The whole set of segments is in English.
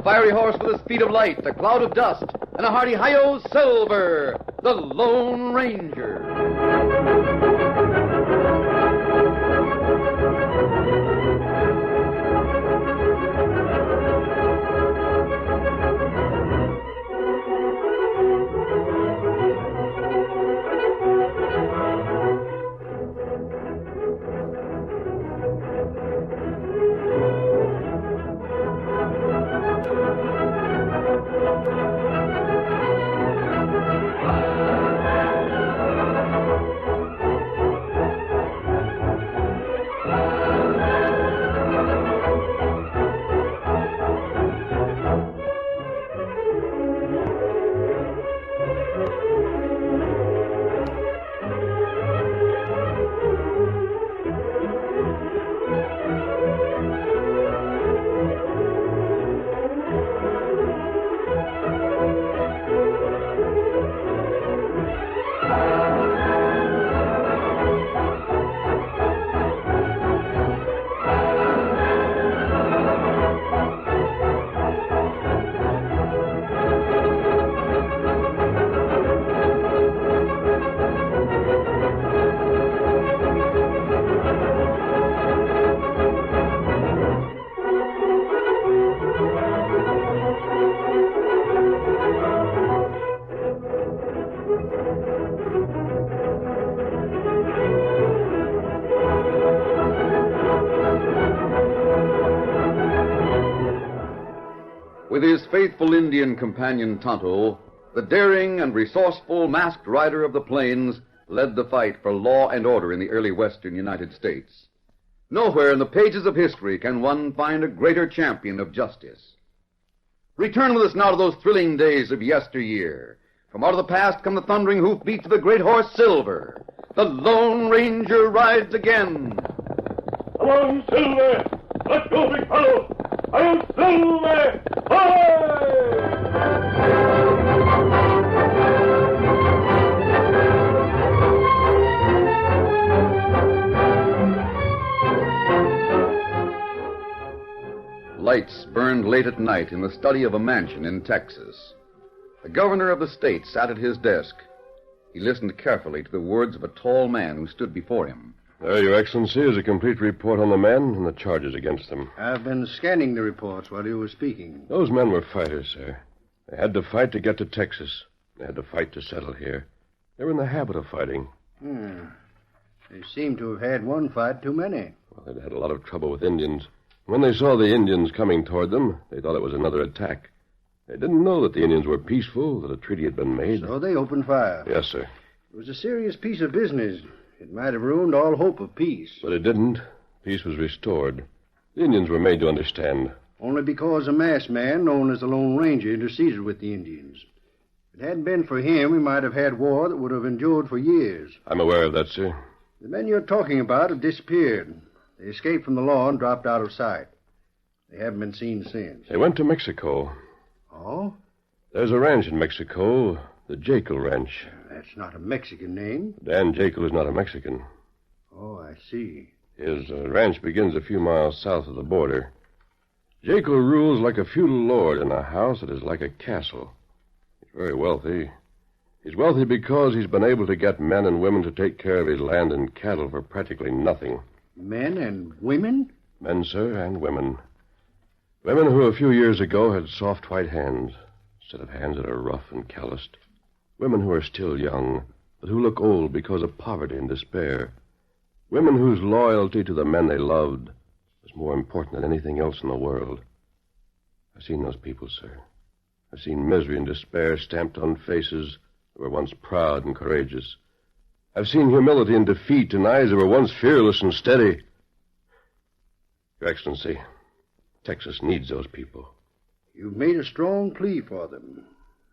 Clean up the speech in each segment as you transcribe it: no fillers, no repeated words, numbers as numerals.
A fiery horse with a speed of light, a cloud of dust, and a hearty hi-yo Silver, the Lone Ranger. With his faithful Indian companion Tonto, the daring and resourceful masked rider of the plains led the fight for law and order in the early western United States. Nowhere in the pages of history can one find a greater champion of justice. Return with us now to those thrilling days of yesteryear. From out of the past come the thundering hoofbeats of the great horse Silver. The Lone Ranger rides again. Come on, Silver! Let's go, big fellow! I'll Silver! Hi! Lights burned late at night in the study of a mansion in Texas. The governor of the state sat at his desk. He listened carefully to the words of a tall man who stood before him. There, Your Excellency, is a complete report on the men and the charges against them. I've been scanning the reports while you were speaking. Those men were fighters, sir. They had to fight to get to Texas. They had to fight to settle here. They were in the habit of fighting. They seem to have had one fight too many. Well, they'd had a lot of trouble with Indians. When they saw the Indians coming toward them, they thought it was another attack. They didn't know that the Indians were peaceful, that a treaty had been made. So they opened fire. Yes, sir. It was a serious piece of business. It might have ruined all hope of peace. But it didn't. Peace was restored. The Indians were made to understand. Only because a masked man known as the Lone Ranger interceded with the Indians. If it hadn't been for him, we might have had war that would have endured for years. I'm aware of that, sir. The men you're talking about have disappeared. They escaped from the law and dropped out of sight. They haven't been seen since. They went to Mexico. Oh? There's a ranch in Mexico, the Jekyll Ranch. That's not a Mexican name. Dan Jekyll is not a Mexican. Oh, I see. His ranch begins a few miles south of the border. Jekyll rules like a feudal lord in a house that is like a castle. He's very wealthy. He's wealthy because he's been able to get men and women to take care of his land and cattle for practically nothing. Men and women? Men, sir, and women. Women who a few years ago had soft white hands, instead of hands that are rough and calloused. Women who are still young, but who look old because of poverty and despair. Women whose loyalty to the men they loved was more important than anything else in the world. I've seen those people, sir. I've seen misery and despair stamped on faces that were once proud and courageous. I've seen humility and defeat in eyes that were once fearless and steady. Your Excellency, Texas needs those people. You've made a strong plea for them.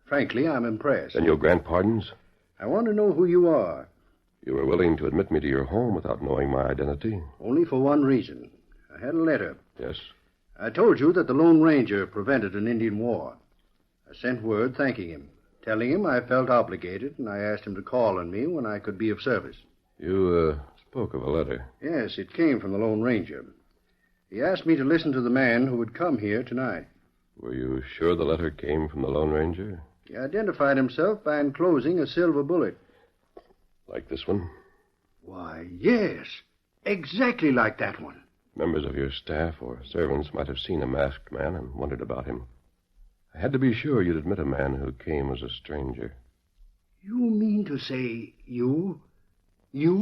Frankly, I'm impressed. Then you'll grant pardons? I want to know who you are. You were willing to admit me to your home without knowing my identity? Only for one reason. I had a letter. Yes. I told you that the Lone Ranger prevented an Indian war. I sent word thanking him, telling him I felt obligated, and I asked him to call on me when I could be of service. You, spoke of a letter. Yes, it came from the Lone Ranger. He asked me to listen to the man who would come here tonight. Were you sure the letter came from the Lone Ranger? He identified himself by enclosing a silver bullet. Like this one? Why, yes. Exactly like that one. Members of your staff or servants might have seen a masked man and wondered about him. I had to be sure you'd admit a man who came as a stranger. You mean to say you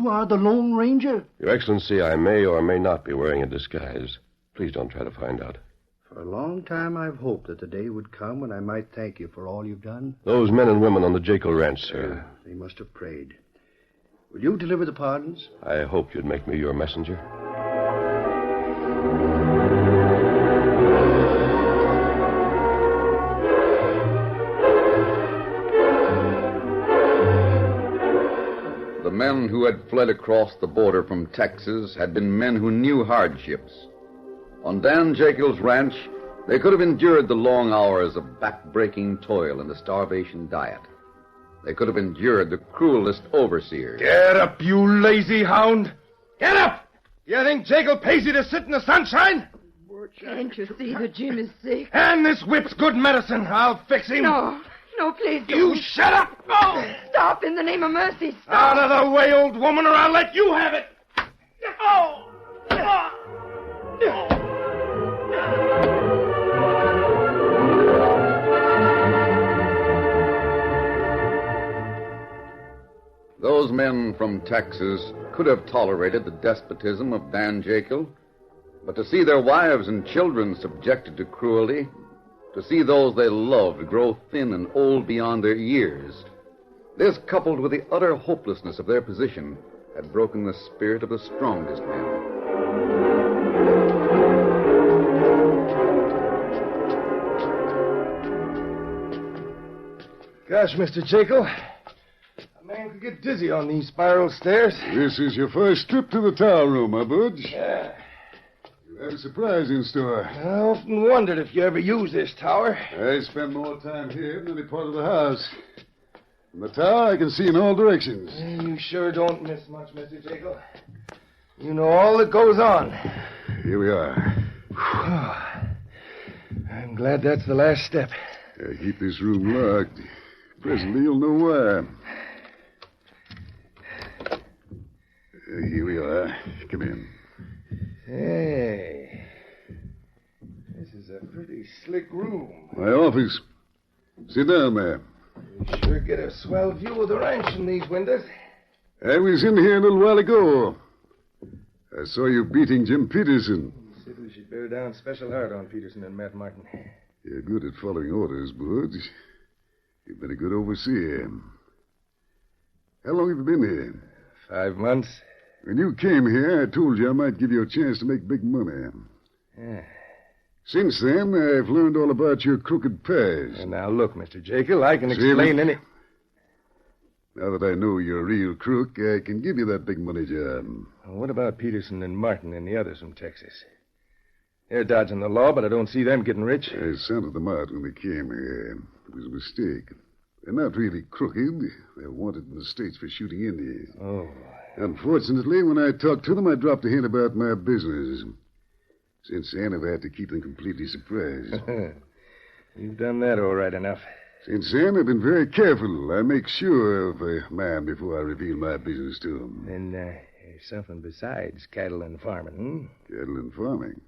are the Lone Ranger? Your Excellency, I may or may not be wearing a disguise. Please don't try to find out. For a long time I've hoped that the day would come when I might thank you for all you've done. Those men and women on the Jekyll Ranch, sir. They must have prayed. Will you deliver the pardons? I hoped you'd make me your messenger. The men who had fled across the border from Texas had been men who knew hardships. On Dan Jekyll's ranch, they could have endured the long hours of back-breaking toil and the starvation diet. They could have endured the cruelest overseers. Get up, you lazy hound! Get up! You think Jekyll pays you to sit in the sunshine? Can't you see that Jim is sick? And this whip's good medicine. I'll fix him. No, please don't. You shut up! Oh! Stop, in the name of mercy, stop. Out of the way, old woman, or I'll let you have it! Oh! Those men from Texas could have tolerated the despotism of Dan Jekyll, but to see their wives and children subjected to cruelty, to see those they loved grow thin and old beyond their years, this, coupled with the utter hopelessness of their position, had broken the spirit of the strongest men. Gosh, Mr. Jekyll, a man could get dizzy on these spiral stairs. This is your first trip to the tower room, huh, Budge? Yeah. You have a surprise in store. I often wondered if you ever use this tower. I spend more time here than any part of the house. From the tower, I can see in all directions. You sure don't miss much, Mr. Jekyll. You know all that goes on. Here we are. I'm glad that's the last step. Keep this room locked. Presently, you'll know why. Here we are. Come in. Hey. This is a pretty slick room. My office. Sit down there. You sure get a swell view of the ranch from these windows. I was in here a little while ago. I saw you beating Jim Peterson. Said we should bear down special hard on Peterson and Matt Martin. You're good at following orders, Budge. You've been a good overseer. How long have you been here? 5 months. When you came here, I told you I might give you a chance to make big money. Yeah. Since then, I've learned all about your crooked past. And now look, Mr. Jekyll, I can explain any... Now that I know you're a real crook, I can give you that big money job. Well, what about Peterson and Martin and the others from Texas? They're dodging the law, but I don't see them getting rich. I sounded them out when they came here. It was a mistake. They're not really crooked. They're wanted in the States for shooting Indians. Oh. Unfortunately, when I talked to them, I dropped a hint about my business. Since then, I've had to keep them completely surprised. You've done that all right enough. Since then, I've been very careful. I make sure of a man before I reveal my business to him. Then there's something besides cattle and farming, Cattle and farming.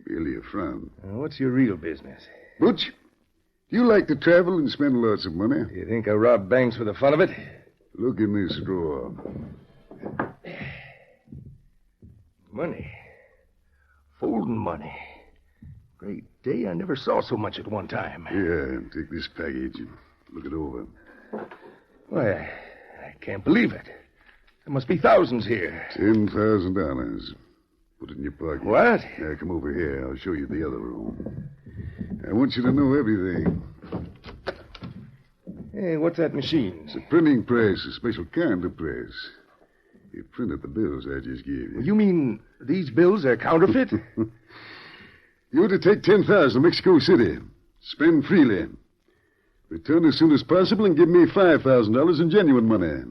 Merely a front. What's your real business? Butch, you like to travel and spend lots of money? Do you think I rob banks for the fun of it? Look in this drawer. Money. Folding money. Great day. I never saw so much at one time. Here, take this package and look it over. Why, I can't believe it. There must be thousands here. $10,000. Put it in your pocket. What? Now, come over here. I'll show you the other room. I want you to know everything. Hey, what's that machine? It's a printing press, a special kind of press. You printed the bills I just gave you. You mean these bills are counterfeit? You're to take $10,000 to Mexico City. Spend freely. Return as soon as possible and give me $5,000 in genuine money.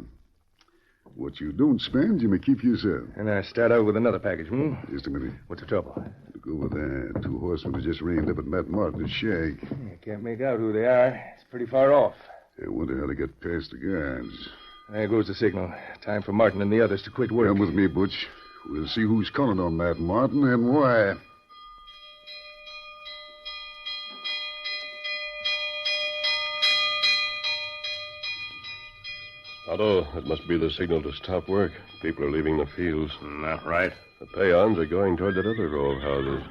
What you don't spend, you may keep yourself. And I start out with another package, Just a minute. What's the trouble? Look over there. 2 horsemen have just reined up at Matt Martin's shag. I can't make out who they are. It's pretty far off. I wonder how they got past the guards. There goes the signal. Time for Martin and the others to quit work. Come with me, Butch. We'll see who's calling on Matt Martin and why. Otto, that must be the signal to stop work. People are leaving the fields. That right? The peons are going toward that other row of houses.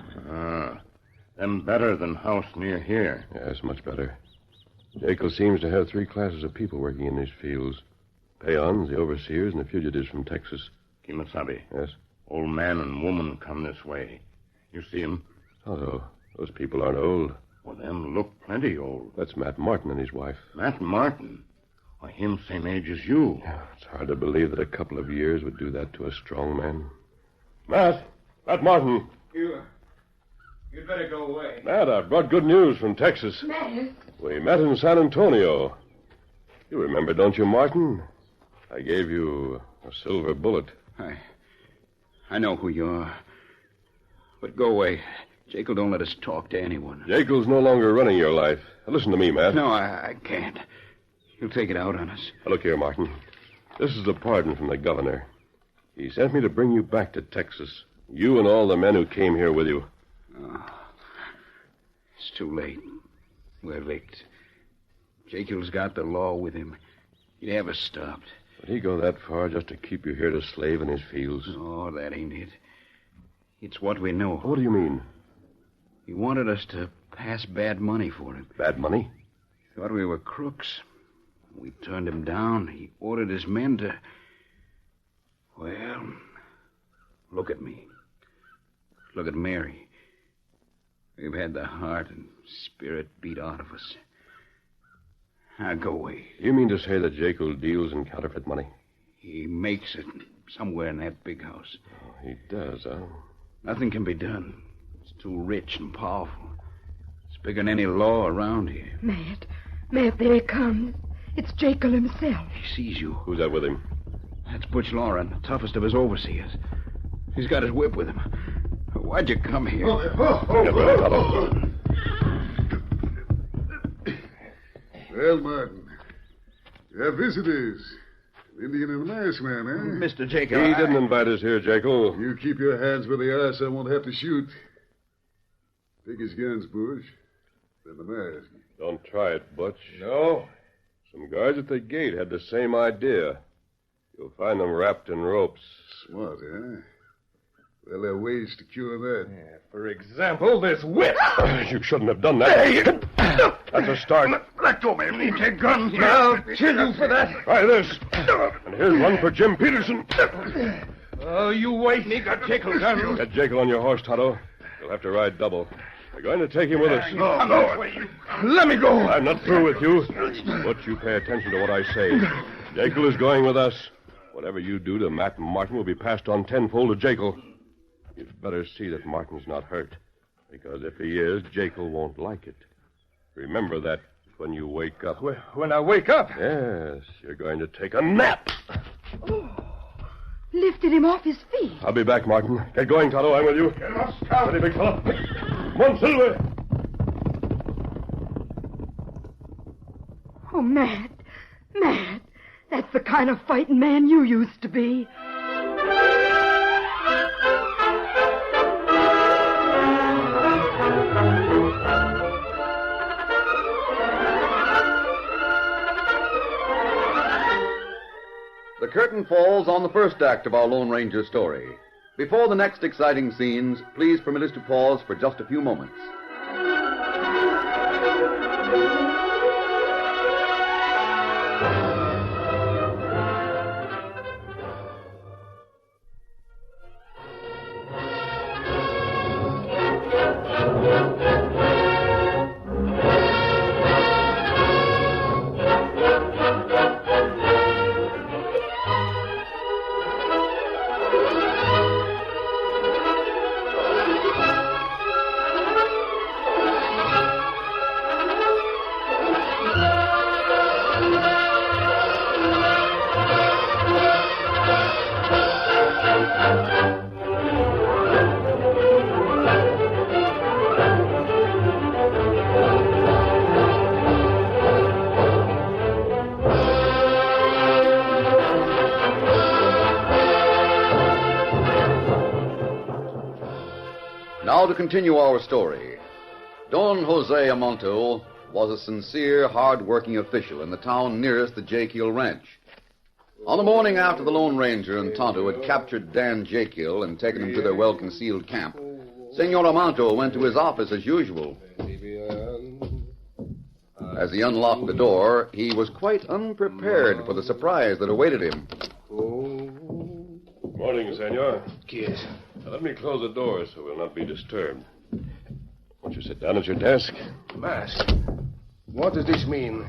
Them better than house near here. Yes, much better. Jekyll seems to have 3 classes of people working in these fields. Peons, the overseers, and the fugitives from Texas. Kimasabi. Yes? Old man and woman come this way. You see 'em? Otto, those people aren't old. Well, them look plenty old. That's Matt Martin and his wife. Matt Martin. Why, him same age as you. It's hard to believe that a couple of years would do that to a strong man. Matt Martin. You'd better go away. Matt, I've brought good news from Texas. Matt. We met in San Antonio. You remember, don't you, Martin? I gave you a silver bullet. I know who you are. But go away. Jekyll don't let us talk to anyone. Jekyll's no longer running your life. Now, listen to me, Matt. No, I can't. He'll take it out on us. Now, look here, Martin. This is a pardon from the governor. He sent me to bring you back to Texas. You and all the men who came here with you. It's too late. We're licked. Jekyll's got the law with him. He'd have us stopped. Would he go that far just to keep you here to slave in his fields? Oh, that ain't it. It's what we know. What do you mean? He wanted us to pass bad money for him. Bad money? He thought we were crooks. We turned him down. He ordered his men to... Well, look at me. Look at Mary. We've had the heart and spirit beat out of us. Now, go away. You mean to say that Jekyll deals in counterfeit money? He makes it somewhere in that big house. Oh, he does, huh? Nothing can be done. It's too rich and powerful. It's bigger than any law around here. Matt, there he comes. It's Jekyll himself. He sees you. Who's that with him? That's Butch Lauren, the toughest of his overseers. He's got his whip with him. Why'd you come here? Well, Martin, you have visitors. An Indian and a masked man, eh? Mr. Jekyll. He didn't invite us here, Jekyll. You keep your hands where they are so I won't have to shoot. Take his guns, Bush. Then the mask. Don't try it, Butch. No. Some guards at the gate had the same idea. You'll find them wrapped in ropes. Smart, eh? Well, there are ways to cure that. Yeah, for example, this whip. You shouldn't have done that. That's a start. Let go, man. You take guns. I'll kill you for that. Try this. And here's one for Jim Peterson. Oh, you wait. Me got Jekyll down. Get Jekyll on your horse, Tonto. You'll have to ride double. We're going to take him with us. No. Let me go. I'm not through with you. But you pay attention to what I say. Jekyll is going with us. Whatever you do to Matt and Martin will be passed on tenfold to Jekyll. You'd better see that Martin's not hurt. Because if he is, Jekyll won't like it. Remember that when you wake up. When I wake up? Yes, you're going to take a nap. Oh, lifted him off his feet. I'll be back, Martin. Get going, Tonto. I'm with you. Get up, Scout. Ready, big fella. Come on, Silver. Oh, Matt. That's the kind of fighting man you used to be. The curtain falls on the first act of our Lone Ranger story. Before the next exciting scenes, please permit us to pause for just a few moments. Now to continue our story. Don Jose Amonto was a sincere, hard-working official in the town nearest the Jekyll Ranch. On the morning after the Lone Ranger and Tonto had captured Dan Jekyll and taken him to their well-concealed camp, Senor Amonto went to his office as usual. As he unlocked the door, he was quite unprepared for the surprise that awaited him. Morning, senor. Yes. Now, let me close the door so we'll not be disturbed. Won't you sit down at your desk? Mask, what does this mean?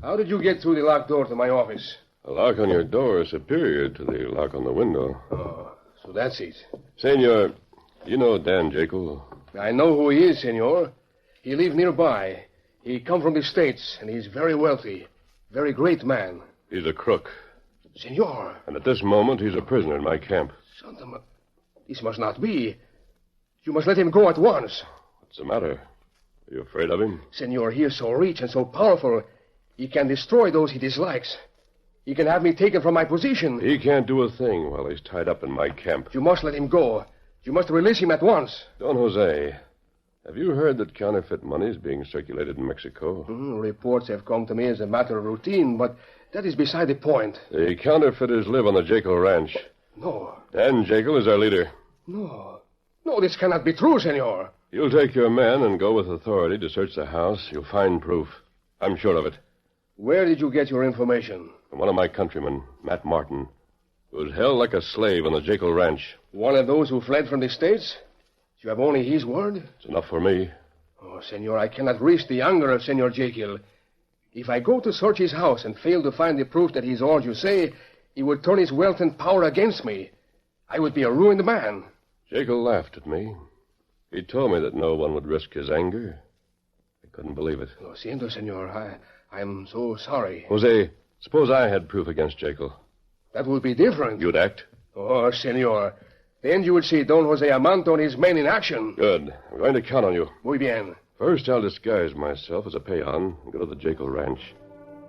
How did you get through the locked door to my office? The lock on your door is superior to the lock on the window. Oh, so that's it. Senor, you know Dan Jekyll? I know who he is, senor. He lives nearby. He come from the States, and he's very wealthy. Very great man. He's a crook. Senor. And at this moment, he's a prisoner in my camp. Santa, this must not be. You must let him go at once. What's the matter? Are you afraid of him? Senor, he is so rich and so powerful. He can destroy those he dislikes. He can have me taken from my position. He can't do a thing while he's tied up in my camp. You must let him go. You must release him at once. Don Jose, have you heard that counterfeit money is being circulated in Mexico? Reports have come to me as a matter of routine, but that is beside the point. The counterfeiters live on the Jekyll Ranch. No. Dan Jekyll is our leader. No, this cannot be true, senor. You'll take your men and go with authority to search the house. You'll find proof. I'm sure of it. Where did you get your information? From one of my countrymen, Matt Martin, who was held like a slave on the Jekyll Ranch. One of those who fled from the States? You have only his word? It's enough for me. Oh, senor, I cannot risk the anger of Senor Jekyll. If I go to search his house and fail to find the proof that he's all you say, he would turn his wealth and power against me. I would be a ruined man. Jekyll laughed at me. He told me that no one would risk his anger. I couldn't believe it. Lo siento, senor. I am so sorry. Jose, suppose I had proof against Jekyll. That would be different. You'd act? Oh, senor. Then you would see Don Jose Amonto and his men in action. Good. I'm going to count on you. Muy bien. First, I'll disguise myself as a peon and go to the Jekyll Ranch.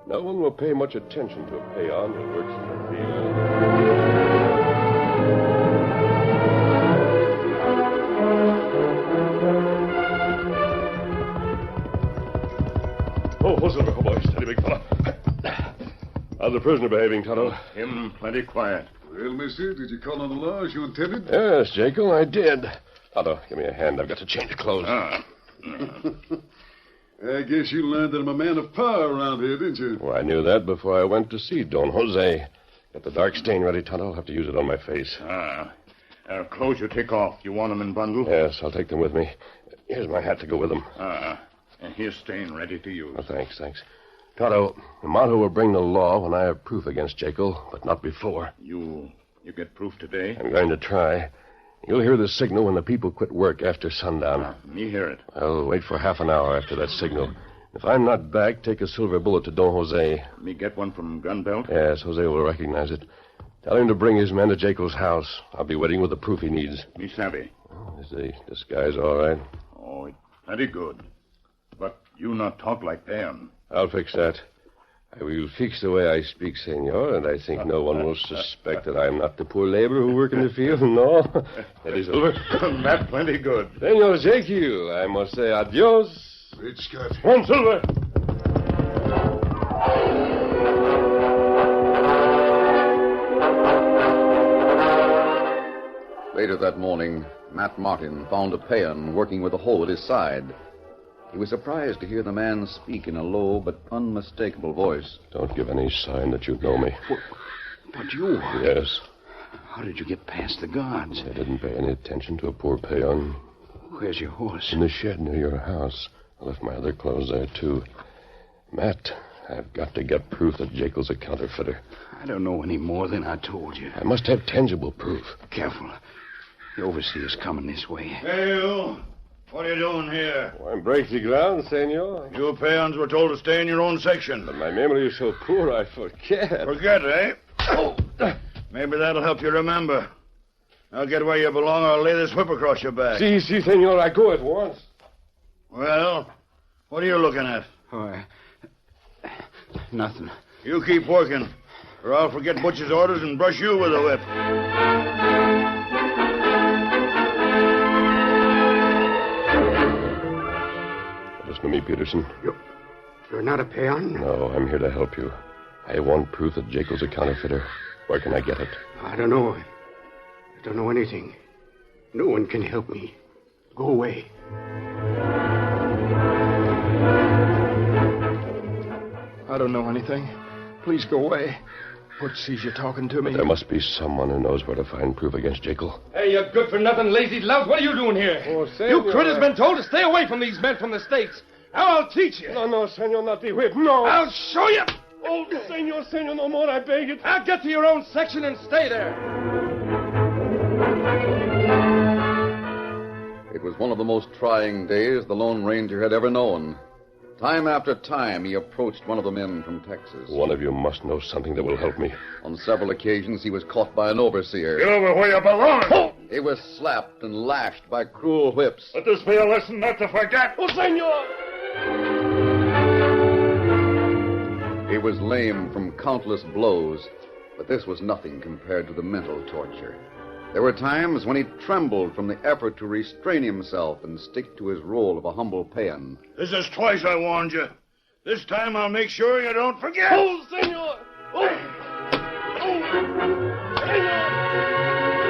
No one will pay much attention to a peon who works in the field. Oh, what's the matter, boy? Steady, big fella. How's the prisoner behaving, Tonto? Him plenty quiet. Well, mister, did you call on the law as you intended? Yes, Jekyll, I did. Tonto, give me a hand. I've got to change clothes. I guess you learned that I'm a man of power around here, didn't you? Well, I knew that before I went to see Don Jose. Get the dark stain ready, Tonto. I'll have to use it on my face. Clothes you take off. You want them in bundle? Yes, I'll take them with me. Here's my hat to go with them. And here's stain ready to use. Oh, thanks. Tonto, Amonto will bring the law when I have proof against Jekyll, but not before. You get proof today? I'm going to try. You'll hear the signal when the people quit work after sundown. Me hear it. I'll wait for half an hour after that signal. If I'm not back, take a silver bullet to Don Jose. Me get one from gun belt? Yes, Jose will recognize it. Tell him to bring his men to Jekyll's house. I'll be waiting with the proof he needs. Me savvy. Oh, is the disguise all right? Oh, it's plenty good. But you not talk like them. I'll fix that. I will fix the way I speak, senor, and I think no one will suspect that I'm not the poor laborer who work in the field. No. That is over. That plenty good. Senor Jekyll, I must say adios. Great Scott. One silver. Later that morning, Matt Martin found a peon working with a hole at his side. He was surprised to hear the man speak in a low but unmistakable voice. Don't give any sign that you know me. But you... Yes. How did you get past the guards? I didn't pay any attention to a poor peon. Where's your horse? In the shed near your house. I left my other clothes there, too. Matt, I've got to get proof that Jekyll's a counterfeiter. I don't know any more than I told you. I must have tangible proof. Careful. The overseer's coming this way. Hey, you. What are you doing here? Oh, I'm breaking ground, senor. You peons were told to stay in your own section. But my memory is so poor, I forget. Forget, eh? Oh, maybe that'll help you remember. Now get where you belong, or I'll lay this whip across your back. Si, senor. I go at once. Well, what are you looking at? Oh, nothing. You keep working, or I'll forget Butch's orders and brush you with a whip. Peterson. You're not a peon? No, I'm here to help you. I want proof that Jekyll's a counterfeiter. Where can I get it? I don't know. I don't know anything. No one can help me. Go away. I don't know anything. Please go away. What sees you talking to me? But there must be someone who knows where to find proof against Jekyll. Hey, you good-for-nothing lazy lout. What are you doing here? Oh, you critters been told to stay away from these men from the States. Now I'll teach you. No, senor, not the whip. No. I'll show you. Oh, senor, no more, I beg it. Now get to your own section and stay there. It was one of the most trying days the Lone Ranger had ever known. Time after time, he approached one of the men from Texas. One of you must know something that will help me. On several occasions, he was caught by an overseer. Get over where you belong. Oh! He was slapped and lashed by cruel whips. Let this be a lesson not to forget. Oh, senor! He was lame from countless blows, but this was nothing compared to the mental torture. There were times when he trembled from the effort to restrain himself and stick to his role of a humble peon. This is twice I warned you. This time I'll make sure you don't forget. Oh, senor! Oh! Oh! Senor!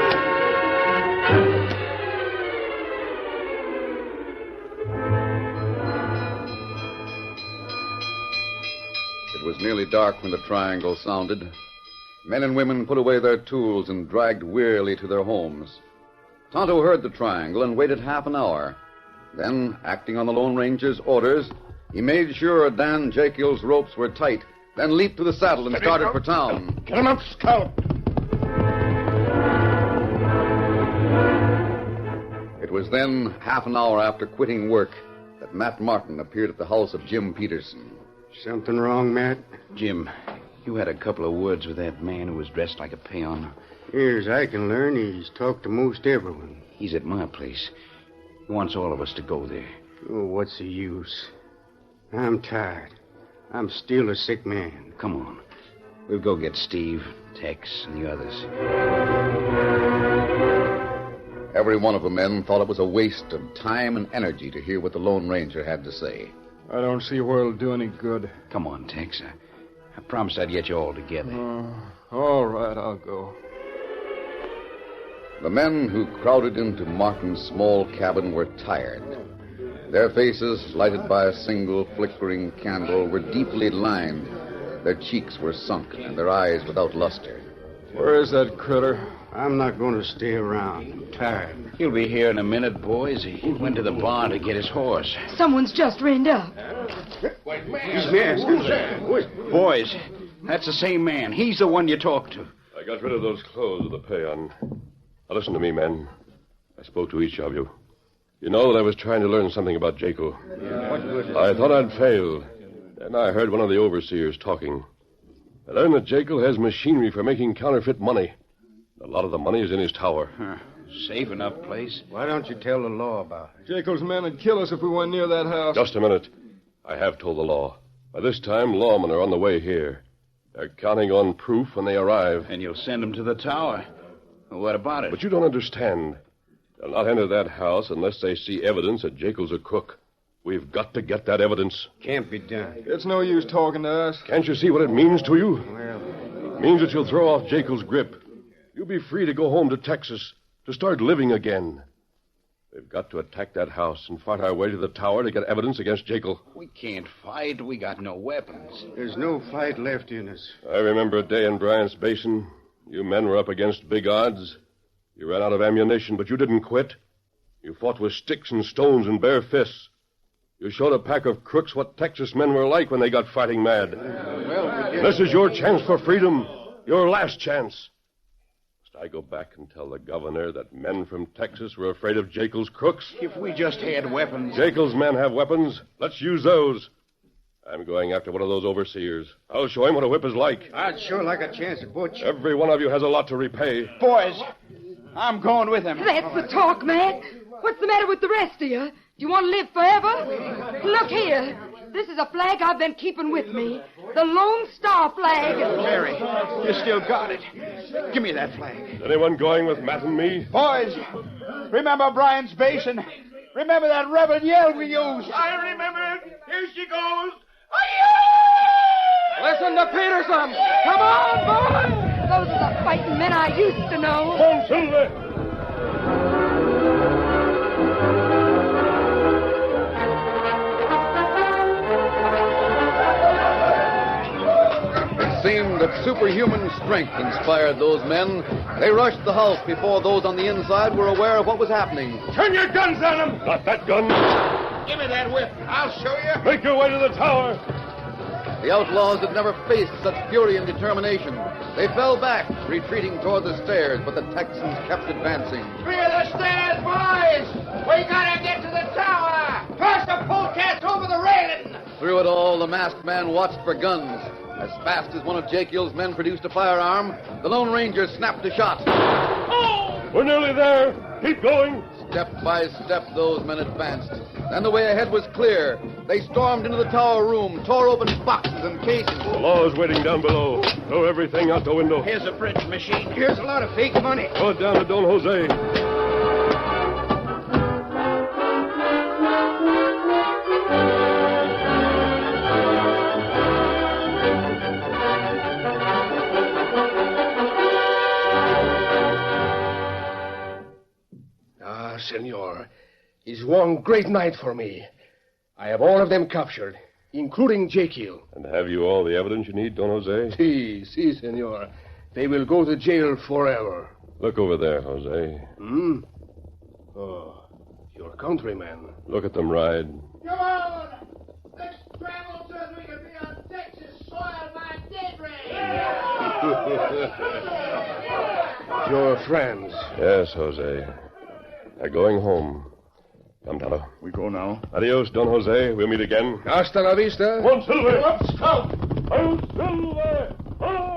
It was nearly dark when the triangle sounded. Men and women put away their tools and dragged wearily to their homes. Tonto heard the triangle and waited half an hour. Then, acting on the Lone Ranger's orders, he made sure Dan Jekyll's ropes were tight, then leaped to the saddle and started for town. Get him up, Scout. It was then, half an hour after quitting work, that Matt Martin appeared at the house of Jim Peterson. Something wrong, Matt? Jim, you had a couple of words with that man who was dressed like a peon. Near as I can learn, he's talked to most everyone. He's at my place. He wants all of us to go there. Oh, what's the use? I'm tired. I'm still a sick man. Come on. We'll go get Steve, Tex, and the others. Every one of the men thought it was a waste of time and energy to hear what the Lone Ranger had to say. I don't see where it'll do any good. Come on, Tex. I promised I'd get you all together. All right, I'll go. The men who crowded into Martin's small cabin were tired. Their faces, lighted by a single flickering candle, were deeply lined. Their cheeks were sunk and their eyes without luster. Where is that critter? I'm not going to stay around. I'm tired. He'll be here in a minute, boys. He went to the barn to get his horse. Someone's just reined up. He's masked. Boys, that's the same man. He's the one you talked to. I got rid of those clothes of the peon. Now listen to me, men. I spoke to each of you. You know that I was trying to learn something about Jekyll. I thought I'd failed. Then I heard one of the overseers talking. I learned that Jekyll has machinery for making counterfeit money. A lot of the money is in his tower. Safe enough place. Why don't you tell the law about it? Jekyll's men would kill us if we went near that house. Just a minute. I have told the law. By this time, lawmen are on the way here. They're counting on proof when they arrive. And you'll send them to the tower. Well, what about it? But you don't understand. They'll not enter that house unless they see evidence that Jekyll's a crook. We've got to get that evidence. Can't be done. It's no use talking to us. Can't you see what it means to you? Well, It means that you'll throw off Jekyll's grip. You'll be free to go home to Texas, to start living again. We've got to attack that house and fight our way to the tower to get evidence against Jekyll. We can't fight. We got no weapons. there's no fight left in us. I remember a day in Bryant's Basin. You men were up against big odds. You ran out of ammunition, but you didn't quit. You fought with sticks and stones and bare fists. You showed a pack of crooks what Texas men were like when they got fighting mad. This is your chance for freedom, your last chance. Must I go back and tell the governor that men from Texas were afraid of Jekyll's crooks? If we just had weapons. Jekyll's men have weapons. Let's use those. I'm going after one of those overseers. I'll show him what a whip is like. I'd sure like a chance at Butch. Every one of you has a lot to repay. Boys, I'm going with him. That's the talk, Matt. What's the matter with the rest of you? Do you want to live forever? Look here. This is a flag I've been keeping with me. The Lone Star flag. Mary, you still got it. Give me that flag. Is anyone going with Matt and me? Boys, remember Bryant's Basin? Remember that rebel yell we used? I remember it. Here she goes. Listen to Peterson! Come on, boys! Those are the fighting men I used to know. Come on, Silver. It seemed that superhuman strength inspired those men. They rushed the house before those on the inside were aware of what was happening. Turn your guns on them. Not that gun. Give me that whip. I'll show you. Make your way to the tower. The outlaws had never faced such fury and determination. They fell back, retreating toward the stairs, but the Texans kept advancing. Clear the stairs, boys! We gotta get to the tower! Toss the polecats over the railing! Through it all, the masked man watched for guns. As fast as one of Jekyll's men produced a firearm, the Lone Ranger snapped a shot. We're nearly there. Keep going. Step by step, those men advanced. Then the way ahead was clear. They stormed into the tower room, tore open boxes and cases. The law is waiting down below. Throw everything out the window. Here's a French machine. Here's a lot of fake money. Throw it down to Don Jose. Senor. It's one great night for me. I have all of them captured, including Jekyll. And have you all the evidence you need, Don Jose? Si, senor. They will go to jail forever. Look over there, Jose. Oh, your countrymen. Look at them ride. Come on! Let's travel so that we can be on Texas soil by daybreak! Your friends. Yes, Jose. They're going home. Come, Tonto. We go now. Adios, Don Jose. We'll meet again. Hasta la vista. Come on, Silver. Up, Scout! Oh, Silver! Hi!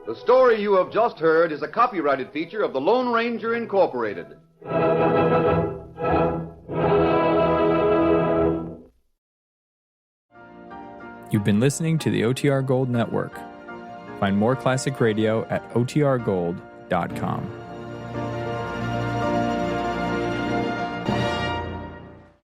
The story you have just heard is a copyrighted feature of the Lone Ranger Incorporated. You've been listening to the OTR Gold Network. Find more classic radio at otrgold.com.